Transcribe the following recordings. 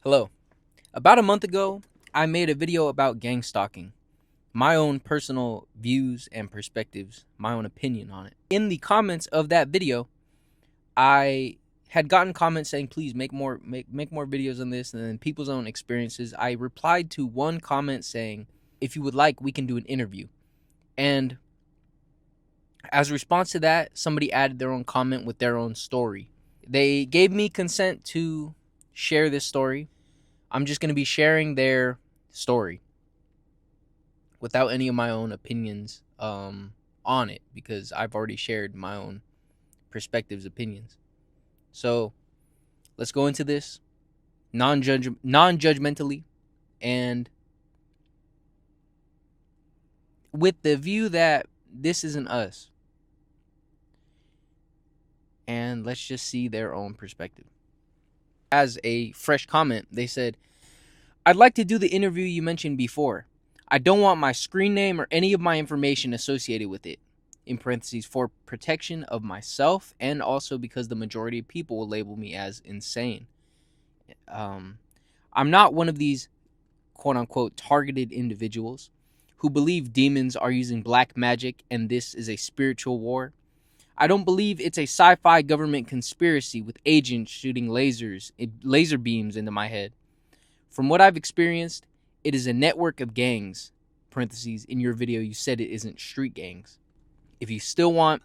Hello. About a month ago, I made a video about gangstalking, my own personal views and perspectives, my own opinion on it. In the comments of that video, I had gotten comments saying, please make more videos on this, and then people's own experiences. I replied to one comment saying, if you would like, we can do an interview. And as a response to that, somebody added their own comment with their own story. They gave me consent to share this story. I'm just going to be sharing their story without any of my own opinions on it, because I've already shared my own perspectives, opinions. So let's go into this non-judgmentally and with the view that this isn't us. And let's just see their own perspective. As a fresh comment, they said, I'd like to do the interview you mentioned before. I don't want my screen name or any of my information associated with it. In parentheses, for protection of myself and also because the majority of people will label me as insane. I'm not one of these quote unquote targeted individuals who believe demons are using black magic and this is a spiritual war. I don't believe it's a sci-fi government conspiracy with agents shooting laser beams into my head. From what I've experienced, it is a network of gangs. Parentheses, in your video, you said it isn't street gangs. If you still want,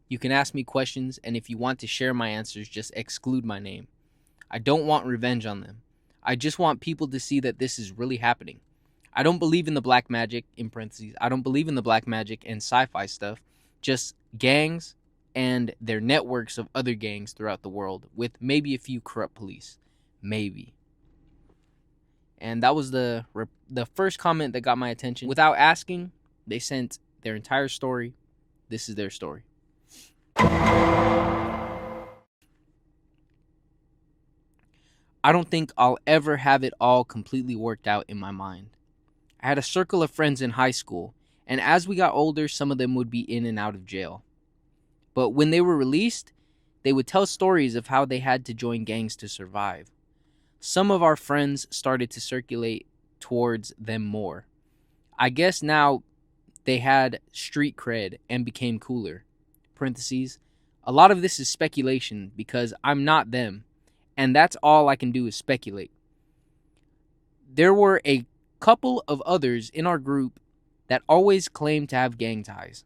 you can ask me questions, and if you want to share my answers, just exclude my name. I don't want revenge on them. I just want people to see that this is really happening. I don't believe in the black magic, in parentheses, I don't believe in the black magic and sci-fi stuff, just gangs and their networks of other gangs throughout the world with maybe a few corrupt police. Maybe. And that was the first comment that got my attention. Without asking, they sent their entire story. This is their story. I don't think I'll ever have it all completely worked out in my mind. I had a circle of friends in high school, and as we got older, some of them would be in and out of jail. But when they were released, they would tell stories of how they had to join gangs to survive. Some of our friends started to circulate towards them more. I guess now they had street cred and became cooler. Parentheses, a lot of this is speculation because I'm not them, and that's all I can do is speculate. There were a couple of others in our group that always claimed to have gang ties.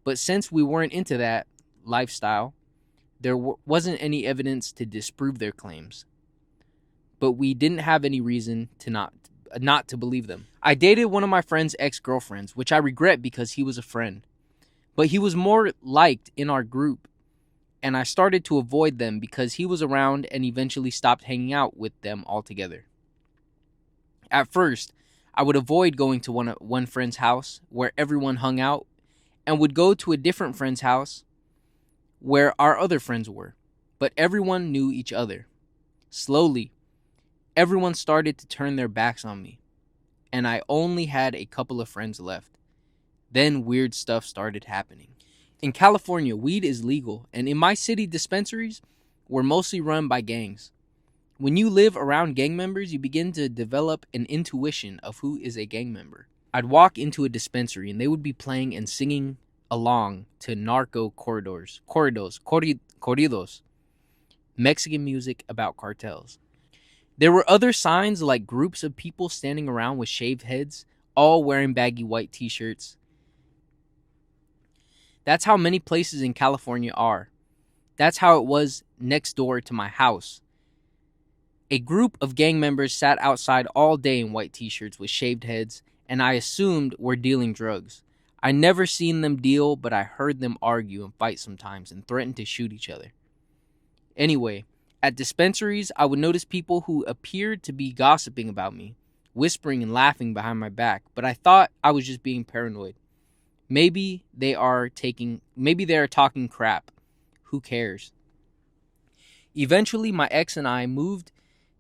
But since we weren't into that lifestyle, there wasn't any evidence to disprove their claims. But we didn't have any reason to not to believe them. I dated one of my friend's ex-girlfriends, which I regret because he was a friend. But he was more liked in our group, and I started to avoid them because he was around and eventually stopped hanging out with them altogether. At first, I would avoid going to one friend's house where everyone hung out and would go to a different friend's house where our other friends were, but everyone knew each other. Slowly, everyone started to turn their backs on me, and I only had a couple of friends left. Then weird stuff started happening. In California, weed is legal, and in my city, dispensaries were mostly run by gangs. When you live around gang members, you begin to develop an intuition of who is a gang member. I'd walk into a dispensary, and they would be playing and singing along to narco corridos, Mexican music about cartels. There were other signs like groups of people standing around with shaved heads, all wearing baggy white t-shirts. That's how many places in California are. That's how it was next door to my house. A group of gang members sat outside all day in white t-shirts with shaved heads, and I assumed were dealing drugs. I never seen them deal, but I heard them argue and fight sometimes and threaten to shoot each other. Anyway, at dispensaries, I would notice people who appeared to be gossiping about me, whispering and laughing behind my back, but I thought I was just being paranoid. Maybe they are talking crap. Who cares? Eventually, my ex and I moved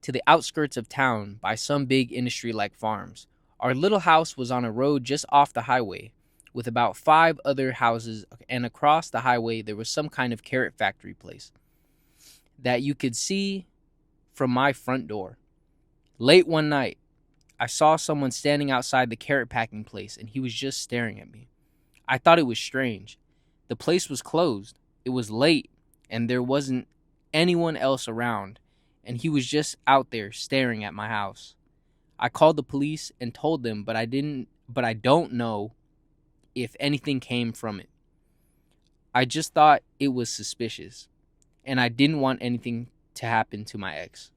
to the outskirts of town by some big industry-like farms. Our little house was on a road just off the highway, with about 5 other houses, and across the highway there was some kind of carrot factory place that you could see from my front door. Late one night, I saw someone standing outside the carrot packing place and he was just staring at me. I thought it was strange. The place was closed. It was late and there wasn't anyone else around, and he was just out there staring at my house. I called the police and told them, but I don't know if anything came from it. I just thought it was suspicious and I didn't want anything to happen to my ex.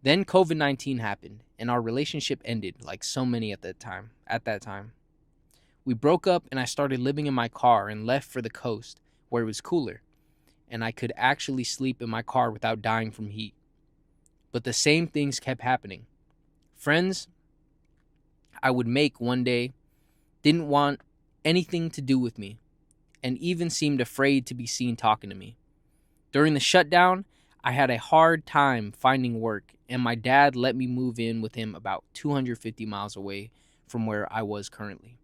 Then COVID-19 happened and our relationship ended like so many at that time. We broke up and I started living in my car and left for the coast where it was cooler and I could actually sleep in my car without dying from heat. But the same things kept happening. Friends I would make one day didn't want anything to do with me and even seemed afraid to be seen talking to me. During the shutdown, I had a hard time finding work, and my dad let me move in with him about 250 miles away from where I was currently.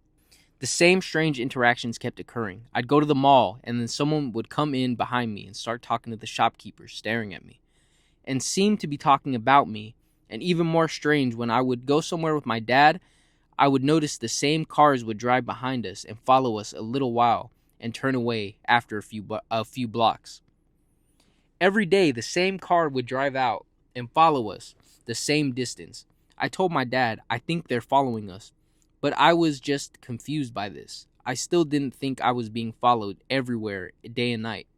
The same strange interactions kept occurring. I'd go to the mall, and then someone would come in behind me and start talking to the shopkeepers staring at me, and seem to be talking about me. And even more strange, when I would go somewhere with my dad, I would notice the same cars would drive behind us and follow us a little while and turn away after a few blocks. Every day, the same car would drive out and follow us the same distance. I told my dad, I think they're following us, but I was just confused by this. I still didn't think I was being followed everywhere, day and night.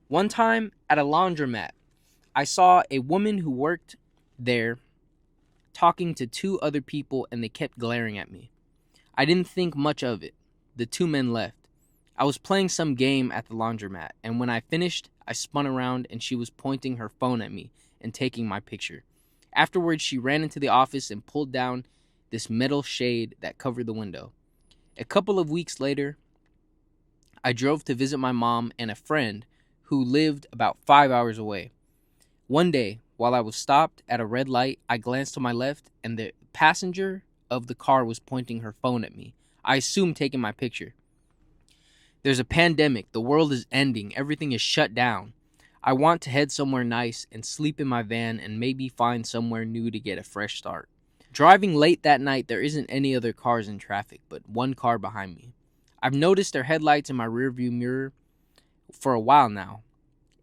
One time at a laundromat, I saw a woman who worked there talking to two other people and they kept glaring at me. I didn't think much of it. The two men left. I was playing some game at the laundromat, and when I finished, I spun around and she was pointing her phone at me and taking my picture. Afterwards, she ran into the office and pulled down this metal shade that covered the window. A couple of weeks later, I drove to visit my mom and a friend who lived about 5 hours away. One day, while I was stopped at a red light, I glanced to my left and the passenger of the car was pointing her phone at me. I assumed taking my picture. There's a pandemic, the world is ending, everything is shut down. I want to head somewhere nice and sleep in my van and maybe find somewhere new to get a fresh start. Driving late that night, there isn't any other cars in traffic, but one car behind me. I've noticed their headlights in my rearview mirror for a while now,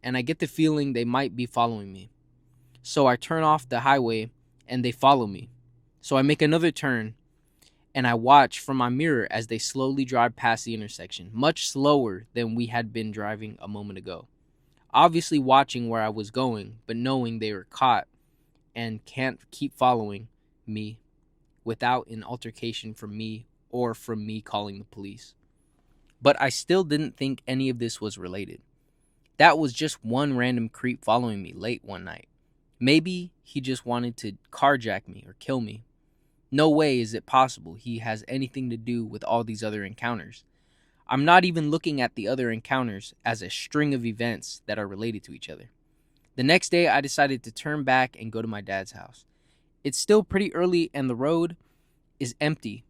and I get the feeling they might be following me. So I turn off the highway and they follow me. So I make another turn and I watch from my mirror as they slowly drive past the intersection, much slower than we had been driving a moment ago. Obviously watching where I was going, but knowing they were caught and can't keep following me without an altercation from me or from me calling the police. But I still didn't think any of this was related. That was just one random creep following me late one night. Maybe he just wanted to carjack me or kill me. No way is it possible he has anything to do with all these other encounters. I'm not even looking at the other encounters as a string of events that are related to each other. The next day, I decided to turn back and go to my dad's house. It's still pretty early and the road is empty,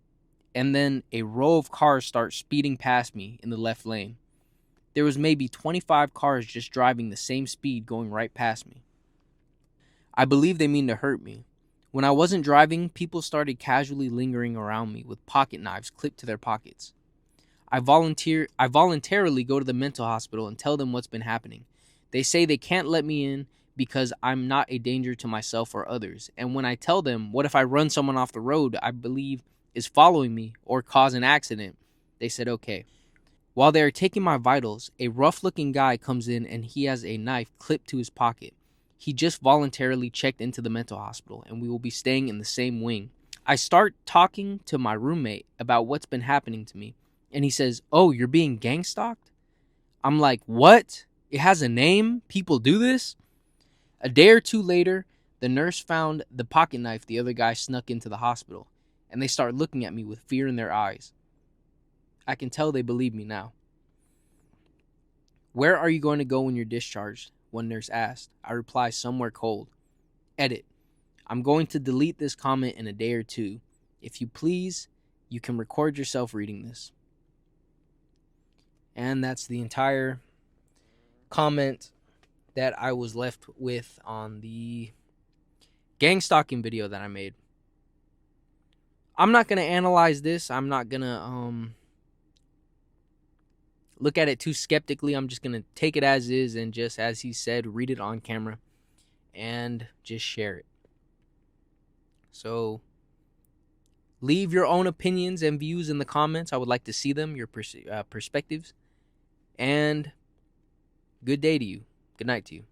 and then a row of cars start speeding past me in the left lane. There was maybe 25 cars just driving the same speed going right past me. I believe they mean to hurt me. When I wasn't driving, people started casually lingering around me with pocket knives clipped to their pockets. I voluntarily go to the mental hospital and tell them what's been happening. They say they can't let me in because I'm not a danger to myself or others. And when I tell them, what if I run someone off the road I believe is following me or cause an accident, they said okay. While they are taking my vitals, a rough-looking guy comes in and he has a knife clipped to his pocket. He just voluntarily checked into the mental hospital and we will be staying in the same wing. I start talking to my roommate about what's been happening to me, and he says, "Oh, you're being gangstalked?" I'm like, "What? It has a name? People do this?" A day or two later, the nurse found the pocket knife the other guy snuck into the hospital, and they start looking at me with fear in their eyes. I can tell they believe me now. "Where are you going to go when you're discharged?" one nurse asked. I reply, "Somewhere cold." Edit. I'm going to delete this comment in a day or two. If you please, you can record yourself reading this. And that's the entire comment that I was left with on the Gangstalking video that I made. I'm not going to analyze this. I'm not going to look at it too skeptically. I'm just going to take it as is and just, as he said, read it on camera and just share it. So leave your own opinions and views in the comments. I would like to see them, your perspectives. And good day to you. Good night to you.